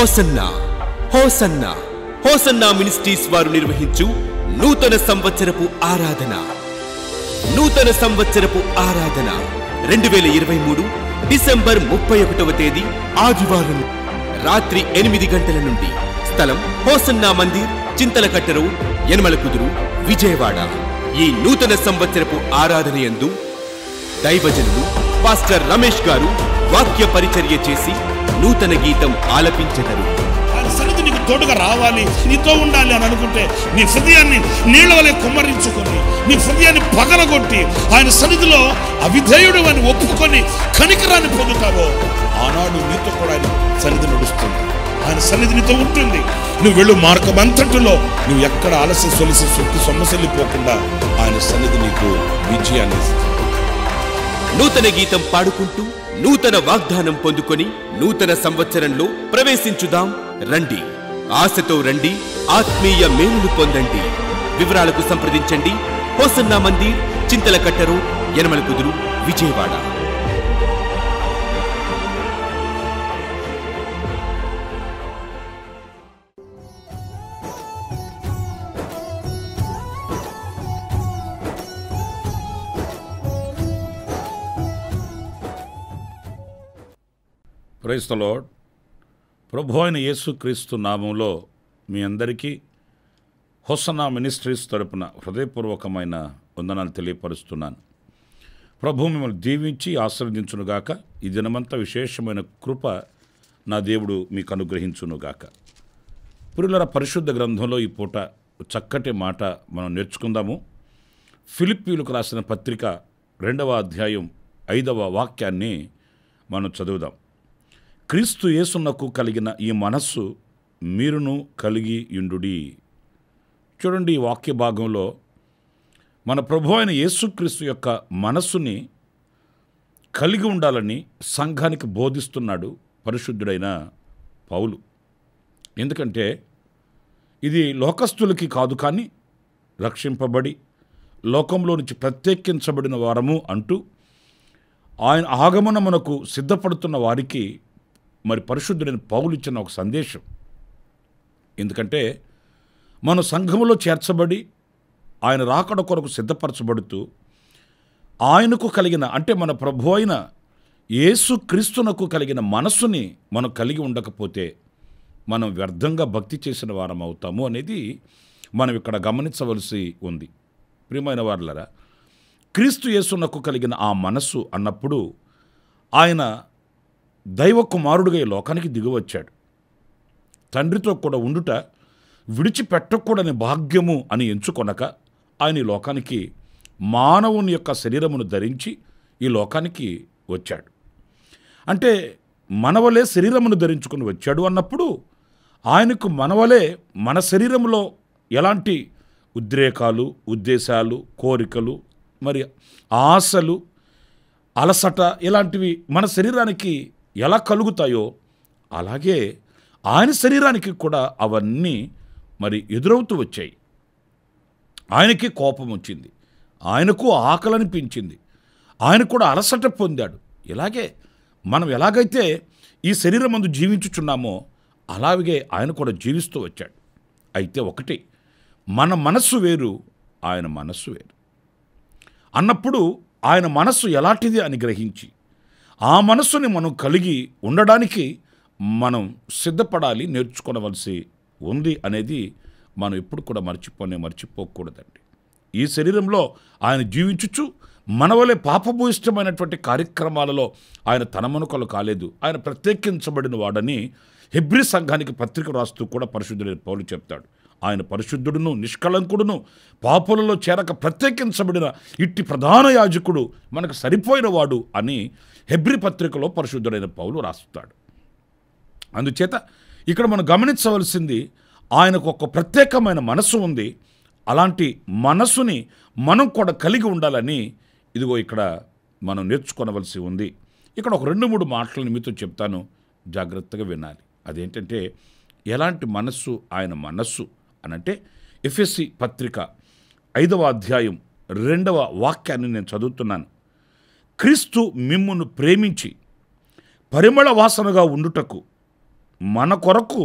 Hosanna hosanna hosanna ministries వారు నిర్వహించు నూతన సంవత్సరపు ఆరాధన 2023 డిసెంబర్ 31వ తేదీ ఆదివారం రాత్రి 8 గంటల నుండి. స్థలం హోసన్నా మందిర్, చింతలకట్ట రోడ్, యనమలకుదురు, విజయవాడ. ఈ నూతన సంవత్సరపు ఆరాధన యందు దైవజనులు పాస్టర్ రమేష్ గారు వాక్య పరిచర్య చేసి నూతన గీతం ఆలపించెదరు. సన్నిధి నీకు తోడుగా రావాలి, నీతో ఉండాలి అని అనుకుంటే నీ హృదయాన్ని నీళ్ల వలె కుమ్మరించుకొని, నీ హృదయాన్ని పగలగొట్టి ఆయన సన్నిధిలో అవిధేయుడు అని ఒప్పుకొని కనికరాన్ని పొందుతావో, ఆనాడు నీతో కూడా ఆయన సన్నిధి నడుస్తుంది. ఆయన సన్నిధి నీతో ఉంటుంది. నువ్వు వెళ్ళు మార్గం అంతటిలో నువ్వు ఎక్కడ అలసి సొలిసి సొక్కి సొమ్మసెల్లిపోకుండా ఆయన సన్నిధి నీకు విజయాన్ని ఇస్తుంది. నూతన గీతం పాడుకుంటూ నూతన వాగ్దానం పొందుకొని నూతన సంవత్సరంలో ప్రవేశించుదాం. రండి, ఆశతో రండి, ఆత్మీయ మేలులు పొందండి. వివరాలకు సంప్రదించండి. Hosanna Mandir, Chintalakatta road, Yanamalakuduru, Vijayawada. Praise the Lord. ప్రభు అయిన యేసుక్రీస్తు నామంలో మీ అందరికీ హోసన్నా మినిస్ట్రీస్ తరపున హృదయపూర్వకమైన వందనాలు తెలియపరుస్తున్నాను. ప్రభు మిమ్మల్ని దీవించి ఆశీర్వదించునుగాక. ఈ దినమంతా విశేషమైన కృప నా దేవుడు మీకు అనుగ్రహించునుగాక. ప్రియులారా, పరిశుద్ధ గ్రంథంలో ఈ పూట చక్కటి మాట మనం నేర్చుకుందాము. ఫిలిప్పీయులకు రాసిన పత్రిక 2వ అధ్యాయం 5వ వాక్యాన్ని మనం చదువుదాం. క్రీస్తు యేసునకు కలిగిన ఈ మనస్సు మీరును కలిగి యుండుడి. చూడండి, ఈ వాక్య భాగంలో మన ప్రభు అయిన యేసుక్రీస్తు యొక్క మనస్సుని కలిగి ఉండాలని సంఘానికి బోధిస్తున్నాడు పరిశుద్ధుడైన పౌలు. ఎందుకంటే ఇది లోకస్తులకి కాదు, కానీ రక్షింపబడి లోకంలో నుంచి ప్రత్యేకించబడిన వారము అంటూ ఆయన ఆగమనమునకు సిద్ధపడుతున్న వారికి మరి పరిశుద్ధుడైన పౌలు ఇచ్చిన ఒక సందేశం. ఎందుకంటే మన సంఘములో చేర్చబడి ఆయన రాకడ కొరకు సిద్ధపరచబడుతూ ఆయనకు కలిగిన, అంటే మన ప్రభు అయిన యేసుక్రీస్తునకు కలిగిన మనస్సుని మనం కలిగి ఉండకపోతే మనం వ్యర్థంగా భక్తి చేసిన వారం అవుతాము అనేది మనం ఇక్కడ గమనించవలసి ఉంది. ప్రియమైన వారులారా, క్రీస్తు యేసునకు కలిగిన ఆ మనస్సు అన్నప్పుడు ఆయన దైవ కుమారుడిగా ఈ లోకానికి దిగివచ్చాడు. తండ్రితో కూడా ఉండుట విడిచిపెట్టకూడని భాగ్యము అని ఎంచుకొనక ఆయన ఈ లోకానికి మానవుని యొక్క శరీరమును ధరించి ఈ లోకానికి వచ్చాడు. అంటే మనవలే శరీరమును ధరించుకుని వచ్చాడు అన్నప్పుడు ఆయనకు మనవలే మన శరీరంలో ఎలాంటి ఉద్రేకాలు, ఉద్దేశాలు, కోరికలు, మరి ఆశలు, అలసట ఇలాంటివి మన శరీరానికి ఎలా కలుగుతాయో అలాగే ఆయన శరీరానికి కూడా అవన్నీ మరి ఎదురవుతూ వచ్చాయి. ఆయనకి కోపం వచ్చింది, ఆయనకు ఆకలి అనిపించింది, ఆయన కూడా అలసట పొందాడు. ఇలాగే మనం ఎలాగైతే ఈ శరీరం మందు జీవించుచున్నామో అలాగే ఆయన కూడా జీవిస్తూ వచ్చాడు. అయితే ఒకటి, మన మనస్సు వేరు, ఆయన మనస్సు వేరు అన్నప్పుడు ఆయన మనస్సు ఎలాంటిది అని గ్రహించి ఆ మనస్సుని మనం కలిగి ఉండడానికి మనం సిద్ధపడాలి, నేర్చుకోవలసి ఉంది అనేది మనం ఎప్పుడు కూడా మర్చిపోకూడదండి. ఈ శరీరంలో ఆయన జీవించుచు మనవలే పాపభూయిష్టమైనటువంటి కార్యక్రమాలలో ఆయన తన మనుకలు కాలేదు. ఆయన ప్రత్యేకించబడిన వాడని హెబ్రీ సంఘానికి పత్రిక రాస్తూ కూడా పరిశుద్ధుడైన పౌలు చెప్తాడు. ఆయన పరిశుద్ధుడును, నిష్కళంకుడును, పాపులలో చేరక ప్రత్యేకించబడిన ఇట్టి ప్రధాన యాజకుడు, మనకు సరిపోయిన వాడు అని హెబ్రీ పత్రికలో పరిశుద్ధుడైన పౌలు రాస్తాడు. అందుచేత ఇక్కడ మనం గమనించవలసింది, ఆయనకు ఒక ప్రత్యేకమైన మనస్సు ఉంది. అలాంటి మనస్సుని మనం కూడా కలిగి ఉండాలని ఇదిగో ఇక్కడ మనం నేర్చుకోవలసి ఉంది. ఇక్కడ ఒక 2-3 మాటలను మీతో చెప్తాను, జాగ్రత్తగా వినాలి. అదేంటంటే ఎలాంటి మనస్సు ఆయన మనస్సు అనంటే ఎఫెసీ పత్రిక 5వ అధ్యాయం 2వ వాక్యాన్ని నేను చదువుతున్నాను. క్రీస్తు మిమ్మును ప్రేమించి పరిమళ వాసనగా ఉండుటకు మన కొరకు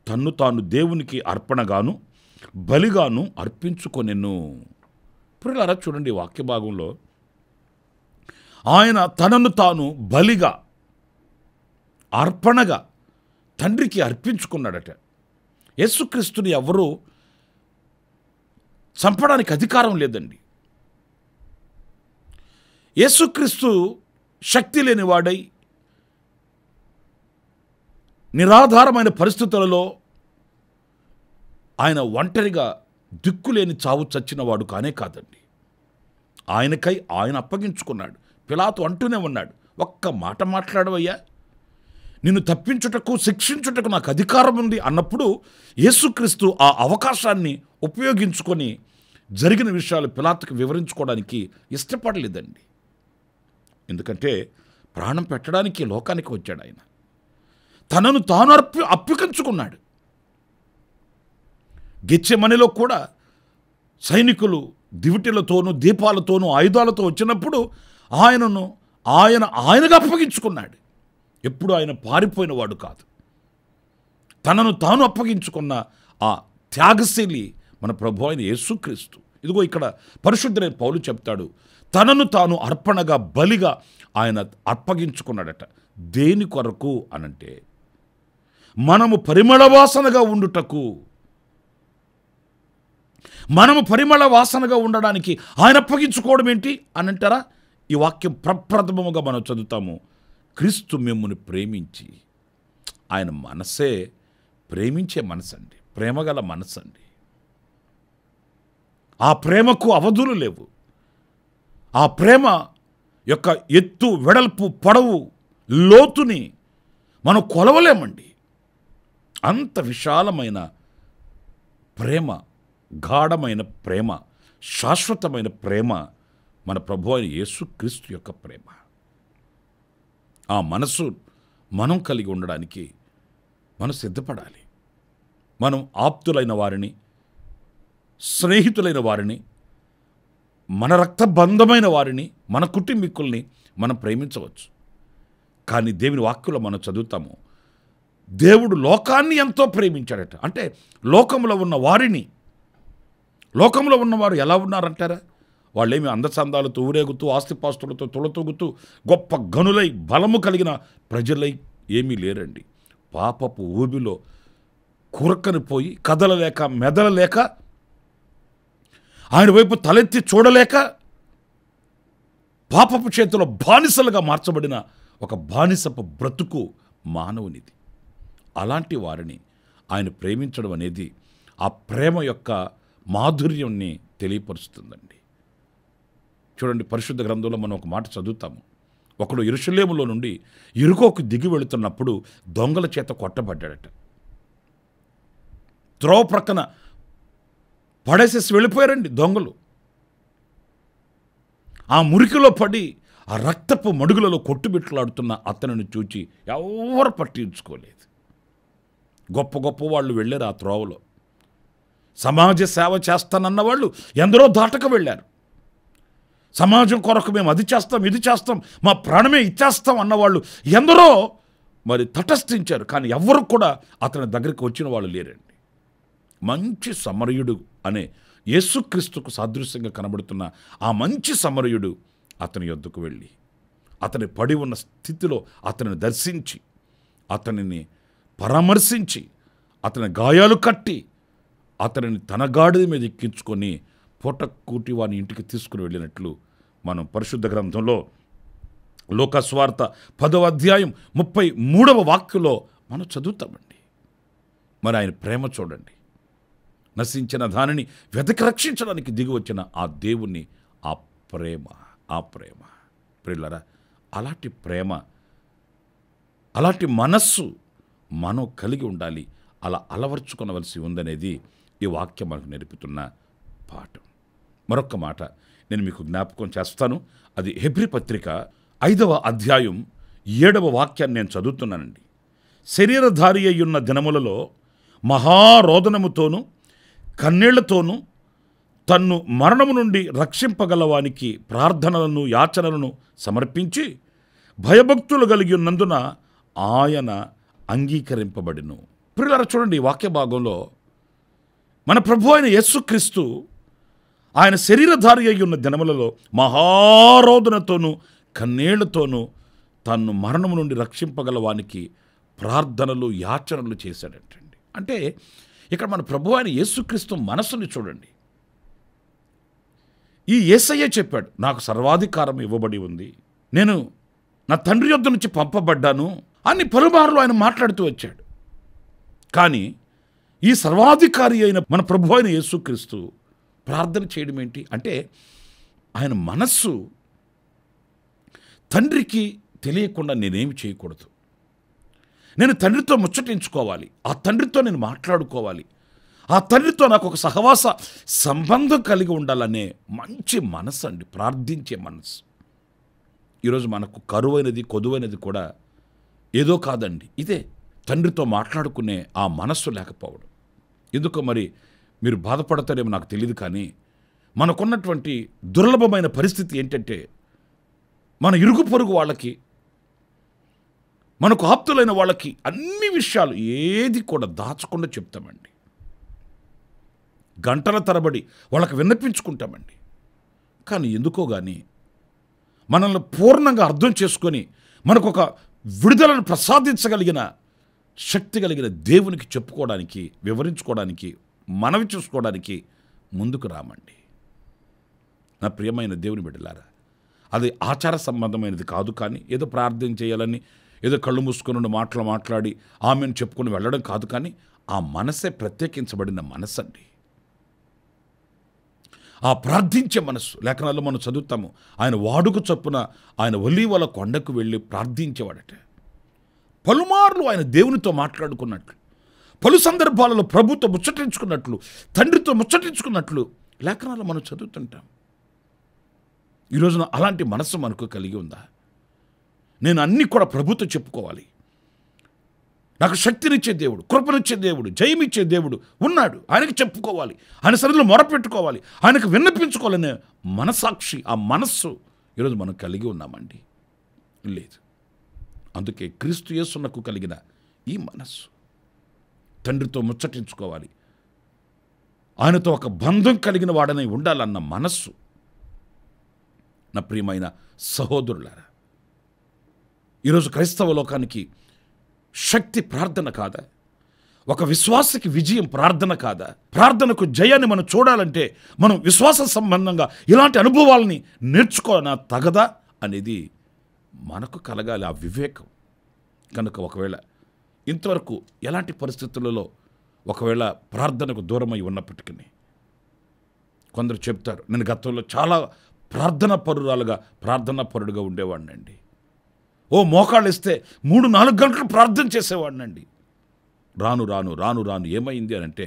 తన్ను తాను దేవునికి అర్పణగాను బలిగాను అర్పించుకొనెను. ప్రియులారా, చూడండి వాక్య భాగంలో ఆయన తనను తాను బలిగా అర్పణగా తండ్రికి అర్పించుకున్నాడట. యేసుక్రీస్తుని ఎవరూ చంపడానికి అధికారం లేదండి. యేసుక్రీస్తు శక్తి లేనివాడై నిరాధారమైన పరిస్థితులలో ఆయన ఒంటరిగా దిక్కులేని చావు చచ్చినవాడు కానే కాదండి. ఆయనకై ఆయన అప్పగించుకున్నాడు. పిలాతు అంటూనే ఉన్నాడు, ఒక్క మాట మాట్లాడవయ్యా, నిన్ను తప్పించుటకు శిక్షించుటకు నాకు అధికారం ఉంది అన్నప్పుడు యేసుక్రీస్తు ఆ అవకాశాన్ని ఉపయోగించుకొని జరిగిన విషయాలు పిలాతుకు వివరించుకోవడానికి ఇష్టపడలేదండి. ఎందుకంటే ప్రాణం పెట్టడానికి లోకానికి వచ్చాడు ఆయన. తనను తాను అప్పగించుకున్నాడు. గెత్సేమనీలో కూడా సైనికులు దివిటీలతోనూ దీపాలతోనూ ఆయుధాలతో వచ్చినప్పుడు ఆయనగా అప్పగించుకున్నాడు. ఎప్పుడు ఆయన పారిపోయిన వాడు కాదు. తనను తాను అప్పగించుకున్న ఆ త్యాగశీలి మన ప్రభు అయిన యేసుక్రీస్తు. ఇదిగో ఇక్కడ పరిశుద్ధుడైన పౌలు చెప్తాడు, తనను తాను అర్పణగా బలిగా ఆయన అప్పగించుకున్నాడట. దేని కొరకు అనంటే మనము పరిమళ వాసనగా ఉండుటకు. మనము పరిమళ వాసనగా ఉండడానికి ఆయన అప్పగించుకోవడం ఏంటి అని అంటారా? ఈ వాక్యం ప్రప్రథమముగా మనం చదువుతాము. క్రీస్తు మిమ్ముని ప్రేమించి, ఆయన మనసే ప్రేమించే మనసు అండి, ప్రేమగల మనసు అండి. ఆ ప్రేమకు అవధులు లేవు. ఆ ప్రేమ యొక్క ఎత్తు, వెడల్పు, పొడవు, లోతుని మనం కొలవలేమండి. అంత విశాలమైన ప్రేమ, గాఢమైన ప్రేమ, శాశ్వతమైన ప్రేమ మన ప్రభు అయిన యేసుక్రీస్తు యొక్క ప్రేమ. ఆ మనసు మనం కలిగి ఉండడానికి మనం సిద్ధపడాలి. మనం ఆప్తులైన వారిని, స్నేహితులైన వారిని, మన రక్తబంధమైన వారిని, మన కుటుంబీకుల్ని మనం ప్రేమించవచ్చు. కానీ దేవుని వాక్యంలో మనం చదువుతాము, దేవుడు లోకాన్ని ఎంతో ప్రేమించాడట. అంటే లోకంలో ఉన్న వారిని, లోకంలో ఉన్నవారు ఎలా ఉన్నారంటారా? వాళ్ళేమి అందచందాలతో ఊరేగుతూ, ఆస్తిపాస్తులతో తులతూగుతూ, గొప్ప గనులై బలము కలిగిన ప్రజలై ఏమీ లేరండి. పాపపు ఊబిలో కూరక్కని పోయి కదలలేక, మెదలలేక, ఆయన వైపు తలెత్తి చూడలేక, పాపపు చేతిలో బానిసలుగా మార్చబడిన ఒక బానిసపు బ్రతుకు మానవునిది. అలాంటి వారిని ఆయన ప్రేమించడం అనేది ఆ ప్రేమ యొక్క మాధుర్యాన్ని తెలియపరుస్తుందండి. చూడండి, పరిశుద్ధ గ్రంథంలో మనం ఒక మాట చదువుతాము. ఒకడు యెరూషలేములో నుండి యెరికోకు దిగి వెళుతున్నప్పుడు దొంగల చేత కొట్టబడ్డాడట. త్రోవ ప్రక్కన పడేసేసి వెళ్ళిపోయారండి దొంగలు. ఆ మురికిలో పడి ఆ రక్తపు మడుగులలో కొట్టుబిట్లాడుతున్న అతనిని చూచి ఎవరు పట్టించుకోలేదు. గొప్ప గొప్ప వాళ్ళు వెళ్ళారు ఆ త్రోవలో. సమాజ సేవ చేస్తానన్న వాళ్ళు ఎందరో దాటక వెళ్ళారు. సమాజం కొరకు మేము అది చేస్తాం, ఇది చేస్తాం, మా ప్రాణమే ఇచ్చేస్తాం అన్నవాళ్ళు ఎందరో మరి తటస్థించారు. కానీ ఎవరు కూడా అతని దగ్గరికి వచ్చిన వాళ్ళు లేరండి. మంచి సమరయుడు అనే యేసుక్రీస్తుకు సాదృశ్యంగా కనబడుతున్న ఆ మంచి సమరయుడు అతని యొద్దకు వెళ్ళి, అతని పడి ఉన్న స్థితిలో అతనిని దర్శించి, అతనిని పరామర్శించి, అతని గాయాలు కట్టి, అతనిని తన గాడిద మీద ఎక్కించుకొని పూటకూటి వాని ఇంటికి తీసుకుని వెళ్ళినట్లు మనం పరిశుద్ధ గ్రంథంలో లోకస్వార్త 10వ అధ్యాయం 33వ వాక్యంలో మనం చదువుతామండి. మరి ఆయన ప్రేమ చూడండి. నశించిన దానిని వెతకి రక్షించడానికి దిగి వచ్చిన ఆ దేవుణ్ణి, ఆ ప్రేమ ప్రియులారా, అలాంటి ప్రేమ, అలాంటి మనస్సు మనం కలిగి ఉండాలి. అలా అలవర్చుకొనవలసి ఉందనేది ఈ వాక్యం మనకు నేర్పుతున్న పాఠం. మరొక మాట నేను మీకు జ్ఞాపకం చేస్తాను. అది హెబ్రీ పత్రిక 5వ అధ్యాయం 7వ వాక్యాన్ని నేను చదువుతున్నానండి. శరీరధారి అయ్యున్న దినములలో మహారోదనముతోనూ కన్నీళ్లతోనూ తన్ను మరణము నుండి రక్షింపగలవానికి ప్రార్థనలను, యాచనలను సమర్పించి భయభక్తులు కలిగి ఉన్నందున ఆయన అంగీకరింపబడిను. ప్రియులారా చూడండి, ఈ వాక్య భాగంలో మన ప్రభు అయిన యేసుక్రీస్తు ఆయన శరీరధారి అయి ఉన్న దినములలో మహారోదనతోనూ కన్నీళ్లతోనూ తన్ను మరణము నుండి రక్షింపగల వానికి ప్రార్థనలు యాచనలు చేశాడంటండి. అంటే ఇక్కడ మన ప్రభు అయిన యేసుక్రీస్తు మనసుని చూడండి. ఈ యేసయ్య చెప్పాడు, నాకు సర్వాధికారం ఇవ్వబడి ఉంది, నేను నా తండ్రి యొద్ద నుంచి పంపబడ్డాను అని పలుమార్లు ఆయన మాట్లాడుతూ వచ్చాడు. కానీ ఈ సర్వాధికారి అయిన మన ప్రభు అయిన యేసుక్రీస్తు ప్రార్థన చేయడం ఏంటి అంటే, ఆయన మనస్సు తండ్రికి తెలియకుండా నేనేమి చేయకూడదు, నేను తండ్రితో ముచ్చటించుకోవాలి, ఆ తండ్రితో నేను మాట్లాడుకోవాలి, ఆ తండ్రితో నాకు ఒక సహవాస సంబంధం కలిగి ఉండాలనే మంచి మనసు అండి, ప్రార్థించే మనసు. ఈరోజు మనకు కరువైనది కొదువైనది కూడా ఏదో కాదండి, ఇదే తండ్రితో మాట్లాడుకునే ఆ మనస్సు లేకపోవడం. ఎందుకో మరి మీరు బాధపడతారేమో నాకు తెలియదు, కానీ మనకున్నటువంటి దుర్లభమైన పరిస్థితి ఏంటంటే, మన ఇరుగు పొరుగు వాళ్ళకి, మనకు ఆప్తులైన వాళ్ళకి అన్ని విషయాలు ఏది కూడా దాచకుండా చెప్తామండి. గంటల తరబడి వాళ్ళకి విన్నపించుకుంటామండి. కానీ ఎందుకో కానీ మనల్ని పూర్ణంగా అర్థం చేసుకొని మనకు ఒక విడుదలను ప్రసాదించగలిగిన శక్తి కలిగిన దేవునికి చెప్పుకోవడానికి, వివరించుకోవడానికి, మనవి చూసుకోవడానికి ముందుకు రామండి. నా ప్రియమైన దేవుని బిడ్డలారా, అది ఆచార సంబంధమైనది కాదు, కానీ ఏదో ప్రార్థన చేయాలని ఏదో కళ్ళు మూసుకొని మాటలు మాట్లాడి ఆమెను చెప్పుకొని వెళ్ళడం కాదు, కానీ ఆ మనసే ప్రత్యేకించబడిన మనసు అండి. ఆ ప్రార్థించే మనస్సు. లేఖనాల్లో మనం చదువుతాము, ఆయన వాడుక చొప్పున ఆయన ఒలీవల కొండకు వెళ్ళి ప్రార్థించేవాడట. పలుమార్లు ఆయన దేవునితో మాట్లాడుకున్నట్లు, పలు సందర్భాలలో ప్రభుతో ముచ్చటించుకున్నట్లు, తండ్రితో ముచ్చటించుకున్నట్లు లేఖనాల్లో మనం చదువుతుంటాం. ఈరోజున అలాంటి మనస్సు మనకు కలిగి ఉందా? నేను అన్నీ కూడా ప్రభుతో చెప్పుకోవాలి, నాకు శక్తినిచ్చే దేవుడు, కృపనిచ్చే దేవుడు, జయమిచ్చే దేవుడు ఉన్నాడు, ఆయనకి చెప్పుకోవాలి, ఆయన సన్నిధిలో మొరపెట్టుకోవాలి, ఆయనకు విన్నపించుకోవాలనే మనసాక్షి, ఆ మనస్సు ఈరోజు మనం కలిగి ఉన్నామండి? లేదు. అందుకే క్రీస్తు యేసునకు కలిగిన ఈ మనస్సు, తండ్రితో ముచ్చటించుకోవాలి, ఆయనతో ఒక బంధం కలిగిన వాడనై ఉండాలన్న మనస్సు. నా ప్రియమైన సహోదరులారా, ఈరోజు క్రైస్తవ లోకానికి శక్తి ప్రార్థన కాదా? ఒక విశ్వాసకి విజయం ప్రార్థన కాదా? ప్రార్థనకు జయాన్ని మనం చూడాలంటే మనం విశ్వాస సంబంధంగా ఇలాంటి అనుభవాలని నేర్చుకోనా తగదా అనేది మనకు కలగాలి, ఆ వివేకం. కనుక ఒకవేళ ఇంతవరకు ఎలాంటి పరిస్థితులలో ఒకవేళ ప్రార్థనకు దూరమై ఉన్నప్పటికీ, కొందరు చెప్తారు, నేను గతంలో చాలా ప్రార్థనా పరుడుగా ఉండేవాడినండి, ఓ మోకాళ్ళు ఇస్తే 3-4 గంటలు ప్రార్థన చేసేవాడినండి. రాను రాను రాను రాను ఏమైంది అని అంటే,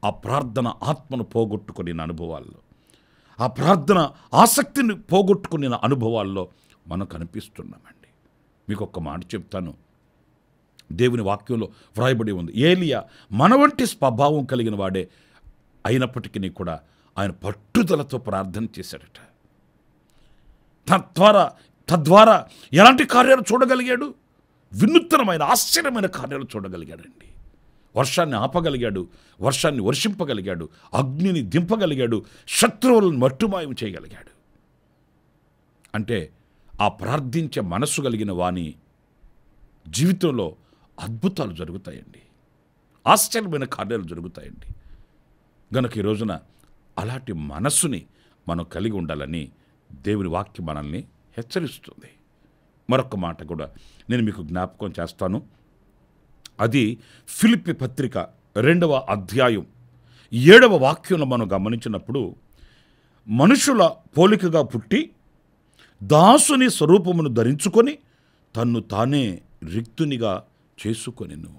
ఆ ప్రార్థన ఆత్మను పోగొట్టుకుని అనుభవాల్లో, ఆ ప్రార్థన ఆసక్తిని పోగొట్టుకుని అనుభవాల్లో మనం కనిపిస్తున్నామండి. మీకు ఒక్క మాట చెప్తాను, దేవుని వాక్యంలో వ్రాయబడి ఉంది, ఏలియా మన వంటి స్వభావం కలిగిన వాడే అయినప్పటికీ కూడా ఆయన పట్టుదలతో ప్రార్థన చేశాడట. తద్వారా ఎలాంటి కార్యాలు చూడగలిగాడు? వినూత్నమైన ఆశ్చర్యమైన కార్యాలు చూడగలిగాడండి. వర్షాన్ని ఆపగలిగాడు, వర్షాన్ని వర్షింపగలిగాడు, అగ్నిని దింపగలిగాడు, శత్రువులను మట్టుమాయం చేయగలిగాడు. అంటే ఆ ప్రార్థించే మనస్సు కలిగిన వాని జీవితంలో అద్భుతాలు జరుగుతాయండి, ఆశ్చర్యమైన కార్యాలు జరుగుతాయండి. గనుక ఈ రోజున అలాంటి మనస్సుని మనం కలిగి ఉండాలని దేవుని వాక్యం మనల్ని హెచ్చరిస్తుంది. మరొక మాట కూడా నేను మీకు జ్ఞాపకం చేస్తాను. అది ఫిలిప్పీ పత్రిక 2వ అధ్యాయం 7వ వాక్యంలో మనం గమనించినప్పుడు, మనుషుల పోలికగా పుట్టి దాసుని స్వరూపమును ధరించుకొని తన్ను తానే రిక్తునిగా చేసుకొనెను.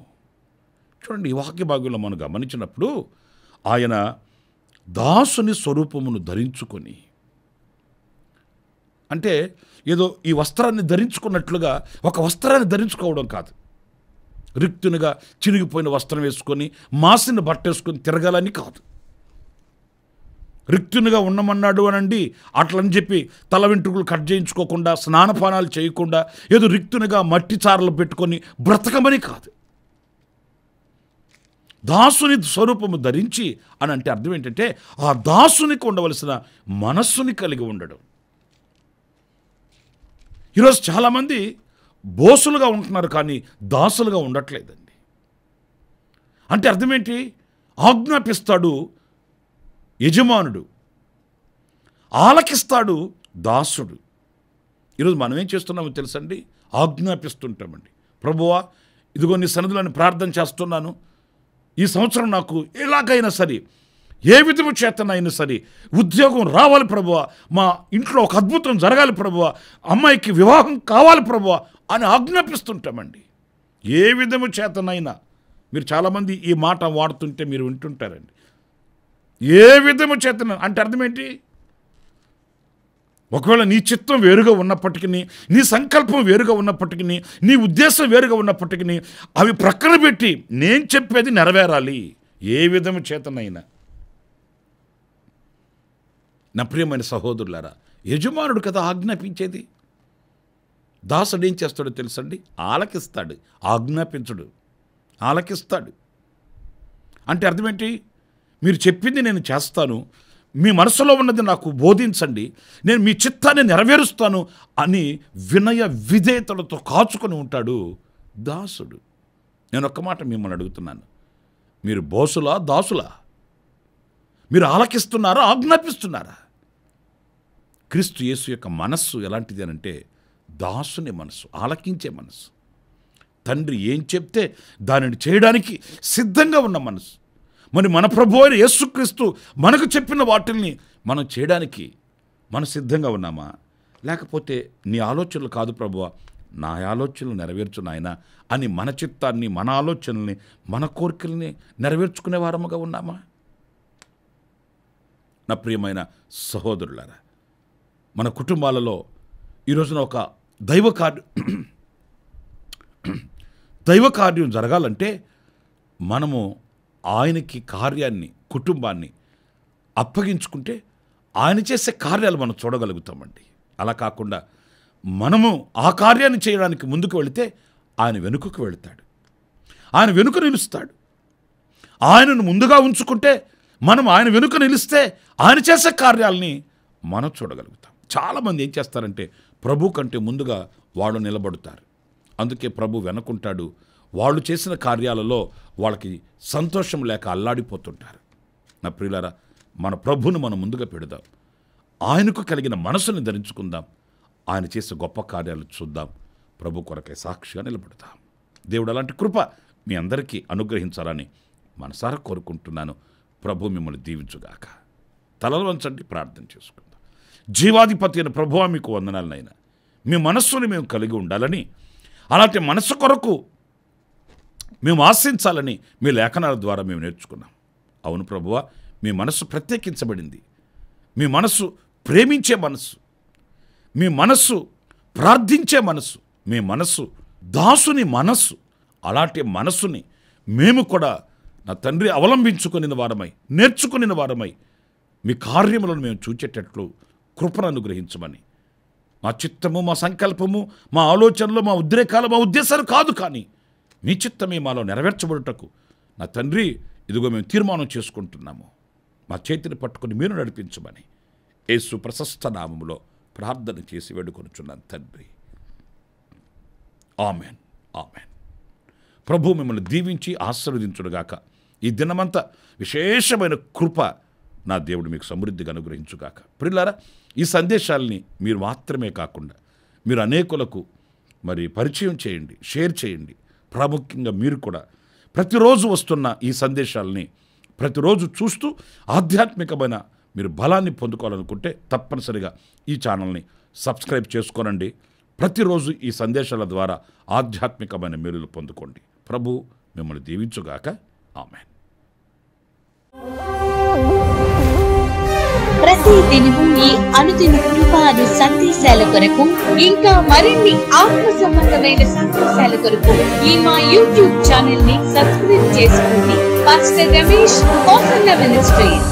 చూడండి, ఈ వాక్య భాగంలో మనం గమనించినప్పుడు ఆయన దాసుని స్వరూపమును ధరించుకొని, అంటే ఏదో ఈ వస్త్రాన్ని ధరించుకున్నట్లుగా ఒక వస్త్రాన్ని ధరించుకోవడం కాదు, రిక్తునిగా చిరిగిపోయిన వస్త్రం వేసుకొని మాసిన బట్ట వేసుకొని తిరగాలని కాదు. రిక్తునిగా ఉండమన్నాడు అనండి, అట్లని చెప్పి తల వెంట్రుకలు కట్ చేయించుకోకుండా, స్నానపానాలు చేయకుండా ఏదో రిక్తునిగా మట్టి చారలు పెట్టుకొని బ్రతకమని కాదు. దాసుని స్వరూపము ధరించి అని అంటే అర్థం ఏంటంటే ఆ దాసునికి ఉండవలసిన మనస్సుని కలిగి ఉండడం. ఈరోజు చాలామంది బోసులుగా ఉంటున్నారు కానీ దాసులుగా ఉండట్లేదండి. అంటే అర్థం ఏంటి? ఆజ్ఞాపిస్తాడు యజమానుడు, ఆలకిస్తాడు దాసుడు. ఈరోజు మనం ఏం చేస్తున్నామో తెలుసండి? ఆజ్ఞాపిస్తుంటామండి. ప్రభువా, ఇదిగో నీ సన్నిధిలోని ప్రార్థన చేస్తున్నాను, ఈ సంవత్సరం నాకు ఎలాగైనా సరే, ఏ విధము చేతనైనా సరే ఉద్యోగం రావాలి ప్రభువా, మా ఇంట్లో ఒక అద్భుతం జరగాలి ప్రభువా, అమ్మాయికి వివాహం కావాలి ప్రభువా అని ఆజ్ఞాపిస్తుంటామండి. ఏ విధము చేతనైనా. మీరు చాలామంది ఈ మాట వాడుతుంటే మీరు వింటుంటారండి. ఏ విధము చేతన అంటే అర్థం ఏంటి? ఒకవేళ నీ చిత్తం వేరుగా ఉన్నప్పటికీ, నీ సంకల్పం వేరుగా ఉన్నప్పటికీ, నీ ఉద్దేశం వేరుగా ఉన్నప్పటికీ అవి ప్రక్కన పెట్టి నేను చెప్పేది నెరవేరాలి ఏ విధము చేతనైనా. నా ప్రియమైన సహోదరులారా, యజమానుడు కదా ఆజ్ఞాపించేది. దాసుడు ఏం చేస్తాడో తెలుసండి? ఆలకిస్తాడు, ఆజ్ఞాపించడు, ఆలకిస్తాడు. అంటే అర్థం ఏంటి? మీరు చెప్పింది నేను చేస్తాను, మీ మనసులో ఉన్నది నాకు బోధించండి, నేను మీ చిత్తాన్ని నెరవేరుస్తాను అని వినయ విధేయతలతో కాచుకొని ఉంటాడు దాసుడు. నేను ఒక్క మాట మిమ్మల్ని అడుగుతున్నాను, మీరు బోసులా దాసులా? మీరు ఆలకిస్తున్నారా ఆజ్ఞాపిస్తున్నారా? క్రీస్తు యేసు యొక్క మనస్సు ఎలాంటిది అనంటే దాసుని మనస్సు, ఆలకించే మనస్సు. తండ్రి ఏం చెప్తే దానిని చేయడానికి సిద్ధంగా ఉన్న మనస్సు. మరి మన ప్రభువు అయిన యేసుక్రీస్తు మనకు చెప్పిన వాటిల్ని మనం చేయడానికి మనం సిద్ధంగా ఉన్నామా? లేకపోతే నీ ఆలోచనలు కాదు ప్రభువా, నా ఆలోచనలు నెరవేర్చు నాయనా అని మన చిత్తాన్ని, మన ఆలోచనల్ని, మన కోరికల్ని నెరవేర్చుకునే వారముగా ఉన్నామా? నా ప్రియమైన సహోదరులారా, మన కుటుంబాలలో ఈరోజున ఒక దైవ కార్యం జరగాలంటే మనము ఆయనకి కార్యాన్ని, కుటుంబాన్ని అప్పగించుకుంటే ఆయన చేసే కార్యాలు మనం చూడగలుగుతామండి. అలా కాకుండా మనము ఆ కార్యాన్ని చేయడానికి ముందుకు వెళితే ఆయన వెనుకకు వెళతాడు, ఆయన వెనుక నిలుస్తాడు. ఆయనను ముందుగా ఉంచుకుంటే, మనం ఆయన వెనుక నిలిస్తే ఆయన చేసే కార్యాలని మనం చూడగలుగుతాం. చాలామంది ఏం చేస్తారంటే ప్రభు కంటే ముందుగా వాళ్ళు నిలబడతారు, అందుకే ప్రభు వెనుకుంటాడు. వాళ్ళు చేసిన కార్యాలలో వాళ్ళకి సంతోషం లేక అల్లాడిపోతుంటారు. నా ప్రియులారా, మన ప్రభువును మనం ముందుగా పెడదాం, ఆయనకు కలిగిన మనసుని ధరించుకుందాం, ఆయన చేసే గొప్ప కార్యాలు చూద్దాం, ప్రభు కొరకై సాక్షిగా నిలబడతాం. దేవుడు అలాంటి కృప మీ అందరికీ అనుగ్రహించాలని మనసారా కోరుకుంటున్నాను. ప్రభు మిమ్మల్ని దీవించుగాక. తలలు వంచండి, ప్రార్థన చేసుకుందాం. జీవాధిపతి అయిన ప్రభువా, మీకు వందనాలనైనా. మీ మనస్సుని మేము కలిగి ఉండాలని, అలాంటి మనస్సు కొరకు మేము ఆశించాలని మీ లేఖనాల ద్వారా మేము నేర్చుకున్నాం. అవును ప్రభువా, మీ మనస్సు ప్రత్యేకించబడింది. మీ మనస్సు ప్రేమించే మనస్సు, మీ మనస్సు ప్రార్థించే మనస్సు, మీ మనస్సు దాసుని మనస్సు. అలాంటి మనస్సుని మేము కూడా నా తండ్రి అవలంబించుకుని వారమై, నేర్చుకుని వారమై మీ కార్యములను మేము చూచేటట్లు కృపను అనుగ్రహించమని, మా చిత్తము, మా సంకల్పము, మా ఆలోచనలు, మా ఉద్రేకాలు, మా ఉద్దేశాలు కాదు, కానీ మీ చిత్తమే మాలో నెరవేర్చబడుటకు నా తండ్రి ఇదిగో మేము తీర్మానం చేసుకుంటున్నాము. మా చేతిని పట్టుకుని మీరు నడిపించమని యేసు ప్రశస్త నామములో ప్రార్థన చేసి వేడుకొనుచున్నాను తండ్రి. Amen, amen. ప్రభు మిమ్మల్ని దీవించి ఆశీర్వదించుడుగాక. ఈ దినమంతా విశేషమైన కృప నా దేవుడు మీకు సమృద్ధిగా అనుగ్రహించుగాక. ప్రియులారా, ఈ సందేశాలని మీరు మాత్రమే కాకుండా మీరు అనేకులకు మరి పరిచయం చేయండి, షేర్ చేయండి. ప్రాముఖ్యంగా మీరు కూడా ప్రతిరోజు వస్తున్న ఈ సందేశాలని ప్రతిరోజు చూస్తూ ఆధ్యాత్మికమైన మీరు బలాన్ని పొందుకోవాలనుకుంటే తప్పనిసరిగా ఈ ఛానల్ని సబ్స్క్రైబ్ చేసుకోనండి. ప్రతిరోజు ఈ సందేశాల ద్వారా ఆధ్యాత్మికమైన మేలులు పొందుకోండి. ప్రభు మిమ్మల్ని దీవించుగాక. ఆమేన్. ప్రతి దినము ఈ అనుదిన కృపాను సందేశాల కొరకు, ఇంకా మరిన్ని ఆత్మ సంబంధమైన సందేశాల కొరకు ఈ మా యూట్యూబ్ ఛానల్ ని సబ్స్క్రైబ్ చేసుకోండి. Pastor Ramesh hosanna ministries.